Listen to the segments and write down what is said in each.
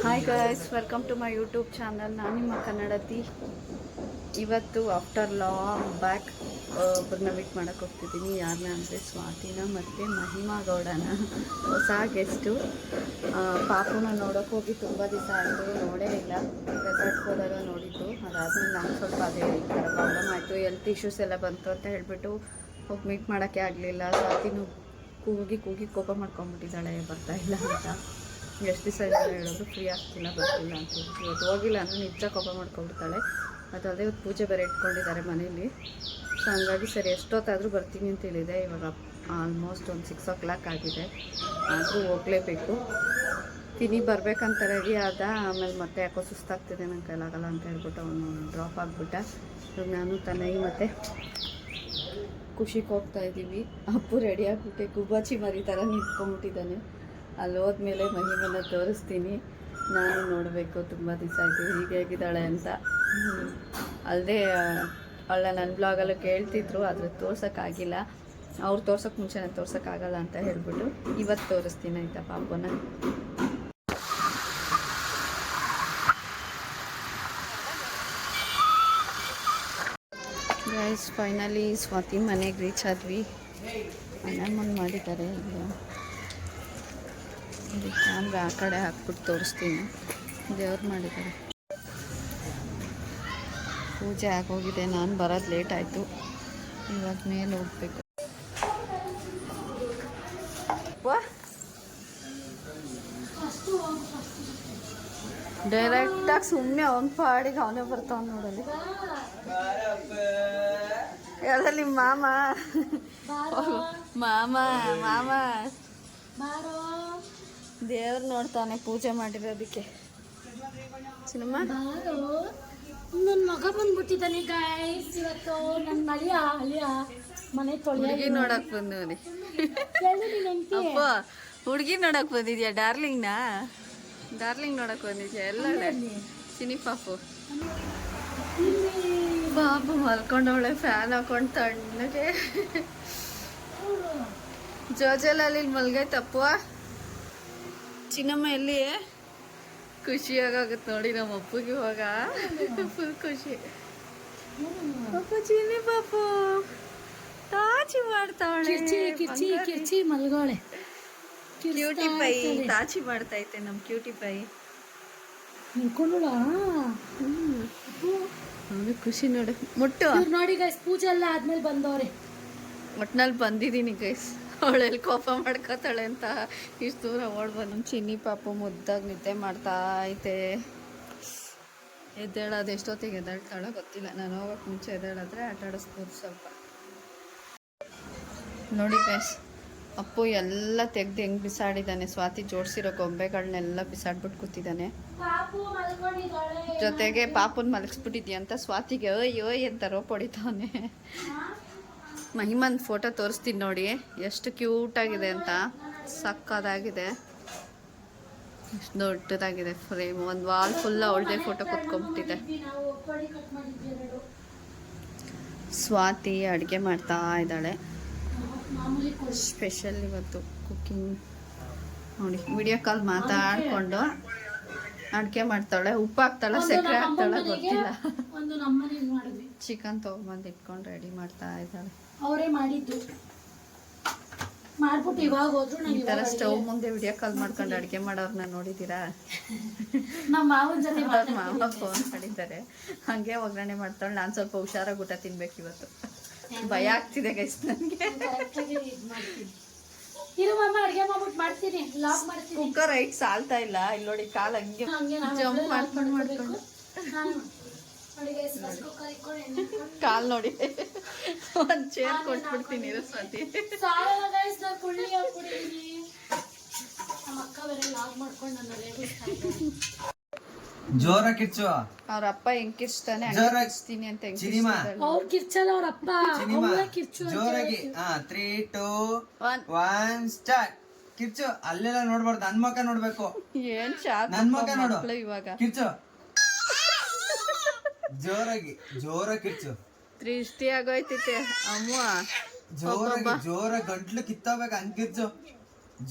Hi guys, welcome to my YouTube channel. ನಾನು ನಿಮ್ಮ ಕನ್ನಡತಿ. ಇವತ್ತು ಆಫ್ಟರ್ ಲಾಂಗ್ ಬ್ಯಾಕ್ ಒಬ್ಬರನ್ನ ಮೀಟ್ ಮಾಡೋಕ್ಕೆ ಹೋಗ್ತಿದ್ದೀನಿ. ಯಾರನ್ನ ಅಂದರೆ ಸ್ವಾತಿನ ಮತ್ತು ಮಹಿಮಾ ಗೌಡನ, ಹೊಸ ಗೆಸ್ಟು. ಪಾಪುನ ನೋಡೋಕೆ ಹೋಗಿ ತುಂಬ ದಿವಸ ಆಯಿತು, ನೋಡೇ ಇಲ್ಲ. ರೆಸಾರ್ಟ್ಗೆ ಹೋದಾಗ ನೋಡಿದ್ದು. ಅದಾದಮೇಲೆ ನಂಗೆ ಸ್ವಲ್ಪ ಅದೇ ಈ ಥರ ಪ್ರಾಬ್ಲಮ್ ಆಯಿತು, ಹೆಲ್ತ್ ಇಶ್ಯೂಸ್ ಎಲ್ಲ ಬಂತು ಅಂತ ಹೇಳಿಬಿಟ್ಟು ಹೋಗಿ ಮೀಟ್ ಮಾಡೋಕ್ಕೆ ಆಗಲಿಲ್ಲ. ಸ್ವಾತಿನೂ ಕೂಗಿ ಕೋಪ ಮಾಡ್ಕೊಂಬಿಟ್ಟಿದ್ದಾಳೆ, ಬರ್ತಾಯಿಲ್ಲ ಅಂತ. ಎಷ್ಟು ದಿವಸ ಇಲ್ಲ ಹೇಳೋದು, ಫ್ರೀ ಆಗ್ತಿಲ್ಲ, ಬರ್ತಿಲ್ಲ ಅಂತ. ಇವತ್ತು ಹೋಗಿಲ್ಲ ಅಂದರೆ ನಿಜ ಕೋಪ ಮಾಡ್ಕೊಂಡ್ಬಿಡ್ತಾಳೆ. ಮತ್ತು ಅದೇ ಇವತ್ತು ಪೂಜೆ ಬೇರೆ ಇಟ್ಕೊಂಡಿದ್ದಾರೆ ಮನೇಲಿ. ಸೊ ಹಂಗಾಗಿ ಸರಿ ಎಷ್ಟೊತ್ತಾದರೂ ಬರ್ತೀನಿ ಅಂತ ಹೇಳಿದೆ. ಇವಾಗ ಆಲ್ಮೋಸ್ಟ್ ಒಂದು 6 o'clock ಆಗಿದೆ, ಆದರೂ ಹೋಗಲೇಬೇಕು. ತಿನಿ ಬರ್ಬೇಕಂತ ರೆಡಿ ಆದ. ಆಮೇಲೆ ಮತ್ತೆ ಯಾಕೋ ಸುಸ್ತಾಗ್ತಿದೆ, ನಂಗೆ ಕೈಲಾಗಲ್ಲ ಅಂತ ಹೇಳ್ಬಿಟ್ಟು ಅವನು ಡ್ರಾಪ್ ಆಗಿಬಿಟ್ಟ. ಇವಾಗ ನಾನು ತನೈ ಮತ್ತು ಖುಷಿಗೆ ಹೋಗ್ತಾಯಿದ್ದೀವಿ. ಅಪ್ಪು ರೆಡಿ ಆಗಿಬಿಟ್ಟೆ ಗುಬ್ಬಾಚಿ ಮರಿ ಥರ ನಿಂತ್ಕೊಂಡ್ಬಿಟ್ಟಿದ್ದಾನೆ. ಅಲ್ಲಿ ಹೋದ್ಮೇಲೆ ಮಹಿಮನ ತೋರಿಸ್ತೀನಿ. ನಾನು ನೋಡಬೇಕು, ತುಂಬ ದಿವಸ ಆಯಿತು ಹೀಗಿದ್ದಾಳೆ ಅಂತ. ಅಲ್ಲದೆ ಅವಳ ನನ್ನ ಬ್ಲಾಗಲ್ಲೂ ಕೇಳ್ತಿದ್ರು, ಆದರೆ ತೋರ್ಸೋಕ್ಕಾಗಿಲ್ಲ. ಅವ್ರು ತೋರ್ಸೋಕ್ಕೆ ಮುಂಚೆನೇ ತೋರ್ಸೋಕ್ಕಾಗಲ್ಲ ಅಂತ ಹೇಳ್ಬಿಟ್ಟು ಇವತ್ತು ತೋರಿಸ್ತೀನಿ, ಆಯಿತಾ ಪಾಪನ. ಗೈಸ್, ಫೈನಲಿ ಸ್ವಾತಿ ಮನೆಗೆ ರೀಚ್ ಆದ್ವಿ. ಅಣ್ಣಮ್ಮನ ಮಾಡಿದ್ದಾರೆ. ಇದು ಕ್ಯಾಮ್ರಾ ಆ ಕಡೆ ಹಾಕ್ಬಿಟ್ಟು ತೋರಿಸ್ತೀನಿ. ದೇವ್ರು ಮಾಡಿದ್ದಾರೆ. ಪೂಜೆ ಆಗೋಗಿದೆ, ನಾನು ಬರೋದು ಲೇಟ್ ಆಯಿತು. ಇವಾಗ ಮೇಲೆ ಹೋಗ್ಬೇಕು. ಡೈರೆಕ್ಟಾಗಿ ಸುಮ್ಮನೆ ಅವನ ಪಾಡಿಗೆ ಅವನೇ ಬರ್ತಾವ ನೋಡಲಿ. ಎಲ್ಲ ನಿಮ್ಮ ಮಾಮ ದೇವ್ರು ನೋಡ್ತಾನೆ ಪೂಜೆ ಮಾಡಿರೋದಕ್ಕೆ. ಚಿನ್ನಮ್ಮ, ನನ್ನ ಮಗ ಬಂದ್ಬಿಟ್ಟಿದ್ದಾನೆ ಗೈಸ್. ಇವತ್ತು ನನ್ನ ಅಳಿಯ ಮನೆ ಹುಡುಗಿ ನೋಡಕ್ ಬಂದವನಿ. ಅಪ್ಪ, ಹುಡುಗಿ ನೋಡಕ್ ಬಂದಿದ್ಯಾ? ಡಾರ್ಲಿಂಗ್ ನೋಡಕ್ ಬಂದಿದ್ಯಾ? ಎಲ್ಲ ಚಿನಿ ಪಾಪು ಮಲ್ಕೊಂಡವಳೆ, ಫ್ಯಾನ್ ಹಾಕೊಂಡು ತಣ್ಣಗೆ. ಜೋಜಲಲ್ಲಿ ಮಲ್ಗೈತಪ್ಪ. ಚಿನ್ನಮ್ಮ ಎಲ್ಲಿ? ಖುಷಿಯಾಗುತ್ತೆ ನೋಡಿ ನಮ್ಮ ಅಪ್ಪಗೆ ಇವಾಗ. ಫುಲ್ ಖುಷಿ. ಪಾಪು ಚಿನ್ನಿ ಪಾಪು ತಾಚಿ ಮಾಡ್ತಾವಳೆ. ಕಿರ್ಚಿ ಮಲ್ಗೋಳೆ. ಕ್ಯೂಟಿ ಪೈ ತಾಚಿ ಮಾಡ್ತೈತೆ ನಮ್ಮ ಕ್ಯೂಟಿ ಪೈ. ಖುಷಿ ನೋಡು. ಮುಟ್ಟು ನೋಡಿ ಗೈಸ್, ಪೂಜೆ ಎಲ್ಲ ಆದ್ಮೇಲೆ ಬಂದವ್ರೆ. ಒಟ್ನಲ್ಲಿ ಬಂದಿದ್ದೀನಿ ಗೈಸ್. ಅವಳೆಲ್ಲಿ ಕೋಪ ಮಾಡ್ಕೋತಾಳೆ ಅಂತ ಇಷ್ಟು ದೂರ ಓಡ್ಬಂದು. ನಮ್ಮ ಚಿನ್ನಿ ಪಾಪು ಮುದ್ದಾಗಿ ನಿದ್ದೆ ಮಾಡ್ತಾ ಐತೆ. ಎದ್ದೇಳೋದು ಎಷ್ಟೊತ್ತಿಗೆ ಎದ್ದೇಳ್ತಾಳೋ ಗೊತ್ತಿಲ್ಲ. ನಾನು ಹೋಗೋಕೆ ಮುಂಚೆ ಎದ್ದೇಳಿದ್ರೆ ಆಟ ಆಡಿಸ್ಬೋದು ಸ್ವಲ್ಪ. ನೋಡಿ ಗೈಸ್, ಅಪ್ಪು ಎಲ್ಲ ತೆಗ್ದು ಹೆಂಗೆ ಬಿಸಾಡಿದ್ದಾನೆ. ಸ್ವಾತಿ ಜೋಡಿಸಿರೋ ಗೊಂಬೆಗಳನ್ನೆಲ್ಲ ಬಿಸಾಡ್ಬಿಟ್ಟು ಕೂತಿದ್ದಾನೆ. ಜೊತೆಗೆ ಪಾಪುನ ಮಲಗಿಸ್ಬಿಟ್ಟಿದ್ಯಾ ಅಂತ ಸ್ವಾತಿಗೆ ಓಯ್ ಅಂತ ರೋಪ್ ಹೊಡಿತಾವನೆ. ಮಹಿಮನ್ ಫೋಟೋ ತೋರಿಸ್ತೀನಿ ನೋಡಿ, ಎಷ್ಟು ಕ್ಯೂಟಾಗಿದೆ ಅಂತ. ಸಕ್ಕದಾಗಿದೆ, ಎಷ್ಟು ದೊಡ್ಡದಾಗಿದೆ ಫ್ರೇಮ್. ಒಂದು ವಾಲ್ ಫುಲ್ ಅವಳದೇ ಫೋಟೋ ಕುತ್ಕೊಂಡ್ಬಿಟ್ಟಿದೆ. ಸ್ವಾತಿ ಅಡುಗೆ ಮಾಡ್ತಾ ಇದ್ದಾಳೆ. ಸ್ಪೆಷಲ್ ಇವತ್ತು ಕುಕ್ಕಿಂಗ್ ನೋಡಿ. ವಿಡಿಯೋ ಕಾಲ್ ಮಾತಾಡಿಕೊಂಡು ಅಡುಗೆ ಮಾಡ್ತಾಳೆ. ಉಪ್ಪು ಹಾಕ್ತಾಳೆ, ಸಕ್ಕರೆ ಹಾಕ್ತಾಳೆ ಗೊತ್ತಿಲ್ಲ. ಚಿಕನ್ ತೊಗೊಂಬಂದು ಇಟ್ಕೊಂಡು ರೆಡಿ ಮಾಡ್ತಾ ಇದ್ದಾಳೆ. ಅವರೇ ಮಾಡಿದ್ದು ಮಾಡ್ಬಿಟ್ಟು ಇವಾಗ ಹೋದ್ರು. ಈ ಥರ ಸ್ಟವ್ ಮುಂದೆ ವಿಡಿಯೋ ಕಾಲ್ ಮಾಡ್ಕೊಂಡು ಅಡುಗೆ ಮಾಡೋರನ್ನ ನೋಡಿದ್ದೀರಾ? ನಮ್ಮ ಮಾವನ ಜೊತೆ ಮಾವ ಫೋನ್ ಮಾಡಿದ್ದಾರೆ. ಹಾಗೆ ಒಗ್ಗರಣೆ ಮಾಡ್ತಾಳೆ. ನಾನು ಸ್ವಲ್ಪ ಹುಷಾರಾಗಿ ಊಟ ತಿನ್ಬೇಕು ಇವತ್ತು. ಭಯ ಆಗ್ತಿದೆ ಗೈಸ್ ನನಗೆ. ಕುಕ್ಕರ್ ರೈಟ್ ಸಾಲ್ತಾ ಇಲ್ಲ. ಇಲ್ಲಿ ನೋಡಿ, ಕಾಲು ಹಂಗೆ ಜಂಪ್ ಮಾಡ್ಕೊಂಡು ಕಾಲ್ ನೋಡಿ. ಒಂದು ಚೇರ್ ಕೊಟ್ಬಿಡ್ತೀನಿ ಸ್ವಾತಿ. ಜೋರ ಕಿರ್ಚು. ಅವ್ರ ಅಪ್ಪ ಹೆಂಗ್ ಕಿರ್ಚ್ತಾನೆ ಕಿರ್ಚ್ತೀನಿ ಅಂತ. ಅವ್ರು ಕಿರ್ಚಲ್ಲ, ಅವ್ರ ಅಪ್ಪ ಜೋರಾಗಿ. 3, 2, 1 ಸ್ಟಾರ್ಟ್. ಕಿರ್ಚು. ಅಲ್ಲೆಲ್ಲ ನೋಡ್ಬಾರ್ದು, ನನ್ ಮಕ್ಕ ನೋಡ್ಬೇಕು. ಏನ್ ಶಾಕ್ ನನ್ ಮಕ್ಕ ನೋಡು. ಇವಾಗ ಕಿರ್ಚು ಜೋರಾಗಿ. ಕಿರ್ಚು. ದೃಷ್ಟಿ ಆಗೋಯ್ತೈತೆ ಅಮ್ಮ. ಜೋರಾಗಿ ಗಂಟ್ಲು ಕಿತ್ತೋಗ್ಬೇಕು, ಹಂಗ್ ಕಿರ್ಚು.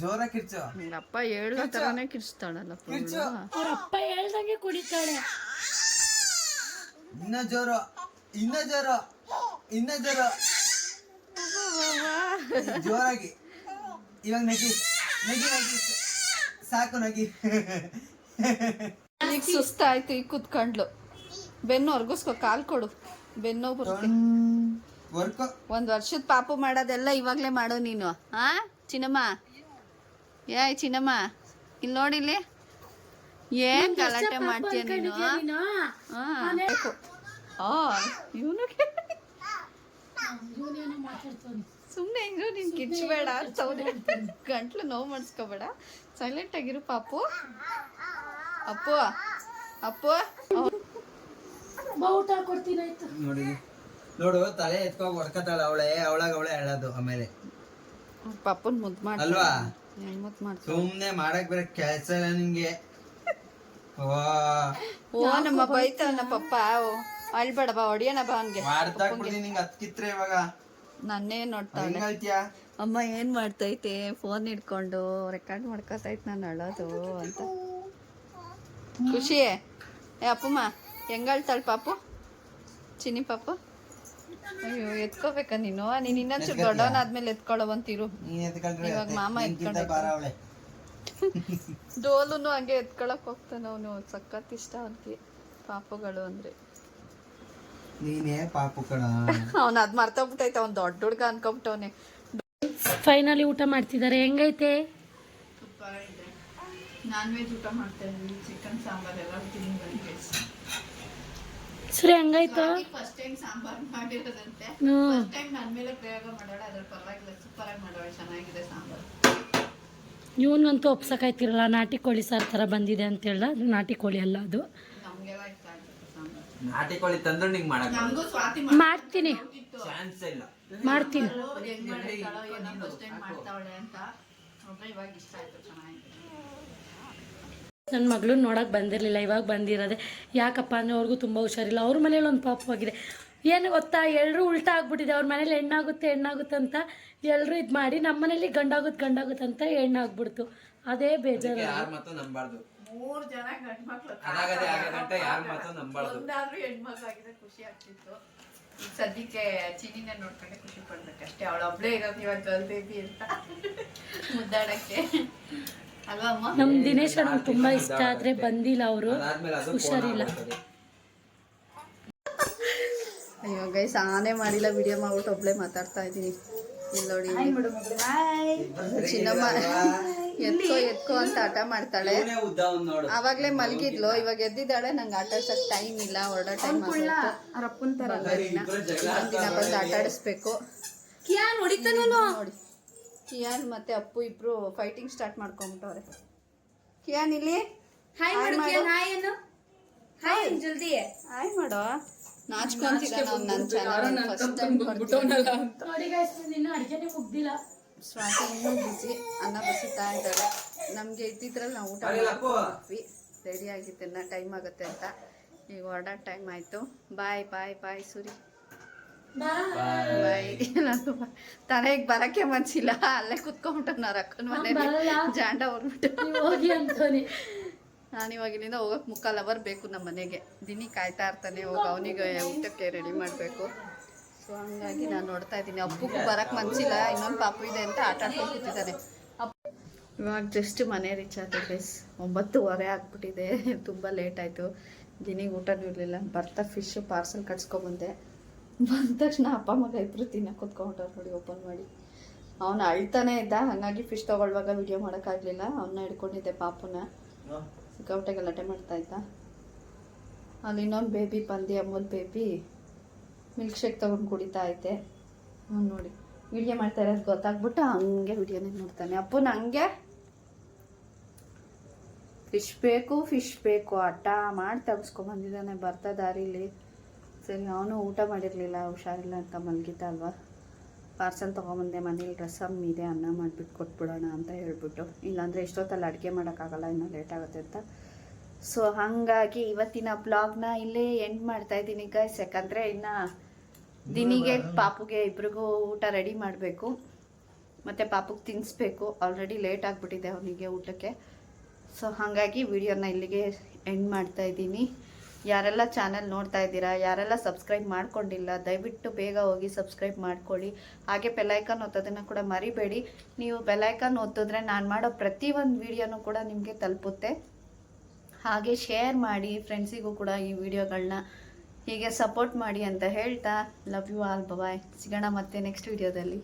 ಜೋರ ಕಿರ್ಚು ಅಪ್ಪ ಹೇಳೋ ಥರನೇ ಕಿರ್ಚ್ತಾಳಲ್ಲ ಕಿರ್ಚು ಅವ್ರ ಅಪ್ಪ ಹೇಳ್ದಂಗೆ ಕುಡಿತಾಳೆ. ಇನ್ನ ಜೋರು ಇನ್ನ ಜೋರು ಇನ್ನ ಜೋರು ಜೋರಾಗಿ. ಇವಾಗ ನಗಿ ನಗಿ ನಗಿ ಸಾಕು ನಗಿ. ಈಗ ಸುಸ್ತಾಯ್ತು, ಈಗ ಕುತ್ಕೊಂಡ್ಲು. ಬೆನ್ನು ಒರ್ಗಿಸ್ಕೊ, ಕಾಲ್ ಕೊಡು, ಬೆನ್ನು ಬರುತ್ತೆ. ವರ್ಕ್ 1 ವರ್ಷದ ಪಾಪು ಮಾಡೋದೆಲ್ಲ ಇವಾಗಲೇ ಮಾಡೋ ನೀನು. ಹಾ ಚಿನ್ನಮ್ಮ, ಚಿನ್ನಮ್ಮ ಇಲ್ಲಿ ನೋಡಿಲ್ಲಿ ಏನ್ ಗಲಾಟೆ ಮಾಡ್ತೀಯ ನೀನು. ಇವನು ಸುಮ್ಮನೆ ಇರು, ನೀನು ಕಿಚ್ಚಬೇಡ, ಗಂಟ್ಲು ನೋವು ಮಾಡಿಸ್ಕೋಬೇಡ, ಸೈಲೆಂಟ್ ಆಗಿರು ಪಾಪು. ಅಪ್ಪು ಅಪ್ಪು ಊಟ ಕೊಡ್ತೀನಿ ಆಯ್ತು. ನೋಡಿ ನೋಡು, ತಲೆ ಎತ್ಕೊ ಹೊಡ್ಕತಾಳ ಅವಳೇ ಹೇಳೋದು. ಆಮೇಲೆ ಪಾಪನ್ ಮುದ್ದು ಮಾಡಿ ಅಲ್ವಾ, ಮುದ್ದು ಮಾಡ್ತೀವಿ. ಸುಮ್ನೆ ಮಾಡಕ್ ಬೇರೆ ಕೆಲಸ ಇಲ್ಲ ನಿಂಗೆ. ಓ ನಮ್ಮ ಬೈತವನ ಪಪ್ಪ. ಅಳ್ಬೇಡ ಬಾ, ಹೊಡಿಯೋಣ ಬಾ ಅವನ್ಗೆ. ಮಾಡ್ತಾಕ್ಬಿಡ್ತೀನಿ ನಿಂಗೆ ಹತ್ಕಿತ್ರೆ ಇವಾಗ. ನನ್ನೇ ನೋಡ್ತಾಳೆ. ಹೆಂಗ್ ಹೇಳ್ತೀಯಾ? ಅಮ್ಮ ಏನ್ ಮಾಡ್ತೈತೆ, ಫೋನ್ ಹಿಡ್ಕೊಂಡು ರೆಕಾರ್ಡ್ ಮಾಡ್ಕೊತೈತೆ ನಾನು ಅಳೋದು ಅಂತ. ಖುಷಿ ಅಪ್ಪಮ್ಮ ಹೆಂಗಳ್ತಾಳ ಪಾಪು, ಚಿನ್ನಿ ಪಾಪು. ಅಯ್ಯೋ ಎತ್ಕೋಬೇಕ ನೀನು ಇನ್ನೊಂಚೂರು ದೊಡ್ಡವನಾದ್ಮೇಲೆ ಎತ್ಕೊಳ್ಳೋವಂತಿರು. ನೀನ್ ಎತ್ಕೊಂಡ್ರೆ ಇವಾಗ ಮಾಮ ನಿನ್ಗಿಂತ ಭಾರ ಅವಳೆ. ಡೋಲುನು ಹಂಗೆ ಎತ್ಕೊಳಕ್ ಹೋಗ್ತಾನ ಅವನು. ಸಖತ್ ಇಷ್ಟ ಅವನ್ಗೆ ಪಾಪುಗಳು ಅಂದ್ರೆ. ನೀನೇ ಪಾಪು ಕಣ. ಅವ್ನ ಅದ್ ಮರ್ತೋಗ್ಬಿಟ್ಟೈತೆ, ಅವ್ನ್ ದೊಡ್ಡ ಹುಡ್ಗ ಅನ್ಕೊಂಬಿಟ್ಟವನೆ. ಫೈನಲಿ ಊಟ ಮಾಡ್ತಿದ್ದಾರೆ. ಹೆಂಗೈತೆ? ನಾನ್ ವೆಜ್ ಊಟ ಮಾಡ್ತಾ ಇದ್ದೀನಿ, ಚಿಕನ್ ಸಾಂಬಾರ್ ಎಲ್ಲ ತಿಂದು. ಸರಿ ಹೆಂಗಾಯ್ತು? ಫಸ್ಟ್ ಟೈಮ್ ಸಾಂಬಾರ್ ಮಾಡಿರೋದಂತೆ. ಫಸ್ಟ್ ಟೈಮ್ ನನ್ನ ಮೇಲೆ ಪ್ರಯೋಗ ಮಾಡೋಣ, ಅದ್ರ ಪರವಾಗಿಲ್ಲ, ಸೂಪರ್ ಆಗಿ ಮಾಡೋಣ, ಚೆನ್ನಾಗಿದೆ ಸಾಂಬಾರ್. ಇವನಂತೂ ಒಪ್ಸಕ್ಕಾಯ್ತಿರಲ್ಲ, ನಾಟಿ ಕೋಳಿ ಸಾರು ಥರ ಬಂದಿದೆ ಅಂತ ಹೇಳ. ಅದು ನಾಟಿ ಕೋಳಿ ಅಲ್ಲ, ಅದು ನಮ್ಗೆಲ್ಲ ಇಷ್ಟ ಆಗುತ್ತೆ ಸಾಂಬಾರ್. ನಾಟಿ ಕೋಳಿ ತಂದ್ರೆ ನಿಂಗೆ ಮಾಡಕ್ ನಮಗೂ ಸ್ವಾತಿ ಮಾಡ್ತೀನಿ ಚಾನ್ಸ್ ಇಲ್ಲ. ಮಾಡ್ತೀನಿ. ಹೆಂಗ್ ಮಾಡಿರ್ತಾಳೋ ಏನೋ ಫಸ್ಟ್ ಟೈಮ್ ಮಾಡ್ತಾವಳೆ ಅಂತ ನೋಡ್ರೆ ಇವಾಗ ಇಷ್ಟ ಆಯ್ತು, ಚೆನ್ನಾಗಿದೆ. ನನ್ನ ಮಗಳು ನೋಡೋಕೆ ಬಂದಿರಲಿಲ್ಲ, ಇವಾಗ ಬಂದಿರೋದೆ. ಯಾಕಪ್ಪ ಅಂದರೆ ಅವ್ರಿಗೂ ತುಂಬ ಹುಷಾರಿಲ್ಲ. ಅವ್ರ ಮನೇಲಿ ಒಂದು ಪಾಪು ಆಗಿದೆ. ಏನು ಗೊತ್ತಾ, ಎಲ್ಲರೂ ಉಲ್ಟಾ ಆಗ್ಬಿಟ್ಟಿದೆ. ಅವ್ರ ಮನೇಲಿ ಹೆಣ್ಣಾಗುತ್ತೆ ಅಂತ ಎಲ್ಲರೂ ಇದು ಮಾಡಿ, ನಮ್ಮ ಮನೇಲಿ ಗಂಡಾಗುತ್ತೆ ಅಂತ ಹೆಣ್ಣಾಗ್ಬಿಡ್ತು. ಅದೇ ಬೇಜಾರು. ಯಾರ ಮಾತು ನಂಬಾರ್ದು. 3 ಜನ ಗಂಡು ಮಕ್ಳು ಯಾರ ಮಾತು ನಂಬಾರ್ದು. ಒಂದಾದ್ರೂ ಹೆಣ್ಮಕ್ಳು ಆಗಿದ್ರೆ ಖುಷಿ ಆಗ್ತಿತ್ತು. ಈಗ ಸದ್ಯಕ್ಕೆ ಚಿನ್ನಿನ ನೋಡ್ಕೊಂಡೆ ಖುಷಿ ಪಡ್ಬೇಕಷ್ಟೇ. ಅವಳು ಒಬ್ಳೇ ಇರೋದು ಇವಾಗ ಗರ್ಲ್ ಬೇಬಿ ಅಂತ ಮುದ್ದಾಡಕ್ಕೆ, ಅಲ್ವಾ ಅಮ್ಮ? ನಮ್ಮ ದಿನೇಶ್ ನಂಗೆ ತುಂಬ ಇಷ್ಟ, ಆದರೆ ಬಂದಿಲ್ಲ, ಅವರು ಹುಷಾರಿಲ್ಲ. ಅಯ್ಯೋ ಗೈಸ್, ಆನೆ ಮಾಡಿಲ್ಲ, ವಿಡಿಯೋ ಮಾಡ್ಬಿಟ್ಟು ಒಬ್ಳೆ ಮಾತಾಡ್ತಾ ಇದ್ದೀನಿ. ಇಲ್ಲಿ ನೋಡಿ ಚಿನ್ನಮ್ಮ ಎತ್ಕೋ ಅಂತ ಆಟ ಮಾಡ್ತಾಳೆ. ಅವಾಗ್ಲೇ ಮಲಗಿದ್ಲು, ಇವಾಗ ಎದ್ದಿದ್ದಾಳೆ. ನಂಗೆ ಆಟ ಆಡ್ಸಕ್ ಟೈಮ್ ಇಲ್ಲ, ಹೊರಡೋ ಟೈಮ್ ಒಂದಿನ ಬಂದು ಆಟ ಆಡಿಸ್ಬೇಕು. ನೋಡಿ ಕಿಯಾನ್ ಮತ್ತೆ ಅಪ್ಪು ಇಬ್ರು ಫೈಟಿಂಗ್ ಸ್ಟಾರ್ಟ್ ಮಾಡ್ಕೊಂಬಿಟ್ಟವ್ರೆ. ಕಿಯಾನ್ ಇಲ್ಲಿ ಹಾಯ್ ಮಾಡೋ. ನಾಚ್ಕೊಂತಿದ್ದಾನೆ ಅವ್ನು ನನ್ನ ಚಾನಲ್ ಫಸ್ಟ್ ಟೈಮ್ ನೋಡಿ ಗೈಸ್, ಇನ್ನೂ ಅಡುಗೆನೇ ಮುಗ್ದಿಲ್ಲ. ಸ್ವಾತಿ ಇನ್ನೂ ಬಿಸಿ, ಅನ್ನ ಬಸಿತಾ ಇದ್ದಾಳೆ. ನಮಗೆ ಇದ್ದಿದ್ರಲ್ಲಿ ನಾವು ಊಟ ಮಾಡ್ಕೊಂಡ್ವಿ, ರೆಡಿ ಆಗಿದ್ದನ್ನ ಟೈಮ್ ಆಗುತ್ತೆ ಅಂತ. ಈಗ ಹೊರಡೋ ಟೈಮ್ ಆಯಿತು. ಬಾಯ್ ಬಾಯ್ ಬಾಯ್ ಸೂರಿ, ಬಾಯ್. ತನಗೆ ಬರಕ್ಕೆ ಮನ್ಸಿಲ್ಲ, ಅಲ್ಲೇ ಕುತ್ಕೊಂಡ್ಬಿಟ್ಟು ಅಕ್ಕನ ಮನೇಲಿ ಜಾಂಡ ಹೊರ್ಬಿಟ್ಟು ಹೋಗಿ ಅಂತಾನೆ. ನಾನು ಇವಾಗ ಇಲ್ಲಿಂದ ಹೋಗಕ್ಕೆ 3/4 ಅವರ್ ಬೇಕು ನಮ್ಮ ಮನೆಗೆ. ದಿನಿ ಕಾಯ್ತಾ ಇರ್ತಾನೆ, ಹೋಗಿ ಅವನಿಗೆ ಊಟಕ್ಕೆ ರೆಡಿ ಮಾಡಬೇಕು. ಸೊ ಹಂಗಾಗಿ ನಾನು ನೋಡ್ತಾ ಇದ್ದೀನಿ. ಅಪ್ಪಗೂ ಬರಕ್ಕೆ ಮನ್ಸಿಲ್ಲ, ಇನ್ನೊಂದು ಪಾಪು ಇದೆ ಅಂತ ಆಟ ಆಡ್ಕೊಂಡು ಕೂತಿದ್ದಾನೆ. ಇವಾಗ ಜಸ್ಟ್ ಮನೆ ರೀಚ್ ಆಯ್ತು ಗೈಸ್. 9:30 ಆಗ್ಬಿಟ್ಟಿದೆ, ತುಂಬ ಲೇಟ್ ಆಯಿತು. ದಿನಿಗೆ ಊಟನೂ ಇರಲಿಲ್ಲ. ಬರ್ತಾ ಫಿಶ್ ಪಾರ್ಸಲ್ ಕಟ್ಸ್ಕೊಬಂದೆ. ಬಂದ ತಕ್ಷಣ ಅಪ್ಪ ಮಗ ಇಬ್ಬರು ತಿನ್ನಕ್ಕೆ ಕೂತ್ಕೊಂಡ್ರು ನೋಡಿ, ಓಪನ್ ಮಾಡಿ. ಅವನು ಅಳ್ತಾನೆ ಇದ್ದ, ಹಾಗಾಗಿ ಫಿಶ್ ತೊಗೊಳ್ಳುವಾಗ ವಿಡಿಯೋ ಮಾಡೋಕ್ಕಾಗಲಿಲ್ಲ. ಅವನ್ನ ಹಿಡ್ಕೊಂಡಿದ್ದೆ ಪಾಪುನ, ಸಿಕ್ಕಾಪಟ್ಟೆ ಗಲಾಟೆ ಮಾಡ್ತಾ ಇದ್ದ. ಅಲ್ಲಿ ಇನ್ನೊಂದು ಬೇಬಿ ಬಂದು, ಅಮ್ಮನ ಬೇಬಿ ಮಿಲ್ಕ್ ಶೇಕ್ ತೊಗೊಂಡು ಕುಡಿತಾ ಐತೆ. ನೋಡಿ ವಿಡಿಯೋ ಮಾಡ್ತಾ ಇರೋದು ಗೊತ್ತಾಗ್ಬಿಟ್ಟು ಹಂಗೆ ವಿಡಿಯೋನೇ ನೋಡ್ತಾನೆ. ಅಪ್ಪನ ಹಂಗೆ ಫಿಶ್ ಬೇಕು ಆಟ ಮಾಡಿ ತಗ್ಸ್ಕೊಂಬಂದಿದ್ದಾನೆ ಬರ್ತಾ ದಾರಿಲಿ. ಸರಿ, ಅವನು ಊಟ ಮಾಡಿರಲಿಲ್ಲ, ಹುಷಾರಿಲ್ಲ ಅಂತ ಮಲಗಿದ್ದ ಅಲ್ವಾ. ಪಾರ್ಸಲ್ ತೊಗೊಂಬಂದೆ, ಮನೇಲಿ ರಸಮ್ ಇದೆ, ಅನ್ನ ಮಾಡಿಬಿಟ್ಟು ಕೊಟ್ಬಿಡೋಣ ಅಂತ ಹೇಳ್ಬಿಟ್ಟು. ಇಲ್ಲಾಂದರೆ ಇಷ್ಟೊತ್ತಲ್ಲಿ ಅಡುಗೆ ಮಾಡೋಕ್ಕಾಗಲ್ಲ, ಇನ್ನೂ ಲೇಟ್ ಆಗುತ್ತೆ ಅಂತ. ಸೊ ಹಾಗಾಗಿ ಇವತ್ತಿನ ಬ್ಲಾಗ್ನ ಇಲ್ಲೇ ಎಂಡ್ ಮಾಡ್ತಾಯಿದ್ದೀನಿ ಗೈಸ್. ಯಾಕಂದರೆ ಇನ್ನು ದಿನಿಗೆ ಪಾಪುಗೆ ಇಬ್ರಿಗೂ ಊಟ ರೆಡಿ ಮಾಡಬೇಕು. ಮತ್ತು ಪಾಪಕ್ಕೆ ತಿನ್ನಿಸ್ಬೇಕು. ಆಲ್ರೆಡಿ ಲೇಟ್ ಆಗಿಬಿಟ್ಟಿದೆ ಅವನಿಗೆ ಊಟಕ್ಕೆ. ಸೊ ಹಾಗಾಗಿ ವಿಡಿಯೋನ ಇಲ್ಲಿಗೆ ಎಂಡ್ ಮಾಡ್ತಾ ಇದ್ದೀನಿ. ಯಾರೆಲ್ಲ ಚಾನಲ್ ನೋಡ್ತಾ ಇದ್ದೀರಾ, ಯಾರೆಲ್ಲ ಸಬ್ಸ್ಕ್ರೈಬ್ ಮಾಡ್ಕೊಂಡಿಲ್ಲ, ದಯವಿಟ್ಟು ಬೇಗ ಹೋಗಿ ಸಬ್ಸ್ಕ್ರೈಬ್ ಮಾಡ್ಕೊಳ್ಳಿ. ಹಾಗೆ ಬೆಲ್ಲೈಕನ್ ಒತ್ತೋದನ್ನು ಕೂಡ ಮರಿಬೇಡಿ. ನೀವು ಬೆಲ್ಲೈಕನ್ ಒತ್ತಿದ್ರೆ ನಾನು ಮಾಡೋ ಪ್ರತಿಯೊಂದು ವಿಡಿಯೋನೂ ಕೂಡ ನಿಮಗೆ ತಲುಪುತ್ತೆ. ಹಾಗೆ ಶೇರ್ ಮಾಡಿ ಫ್ರೆಂಡ್ಸಿಗೂ ಕೂಡ ಈ ವಿಡಿಯೋಗಳನ್ನ. ಹೀಗೆ ಸಪೋರ್ಟ್ ಮಾಡಿ ಅಂತ ಹೇಳ್ತಾ, ಲವ್ ಯು ಆಲ್, ಬಾಯ್. ಸಿಗೋಣ ಮತ್ತೆ ನೆಕ್ಸ್ಟ್ ವಿಡಿಯೋದಲ್ಲಿ.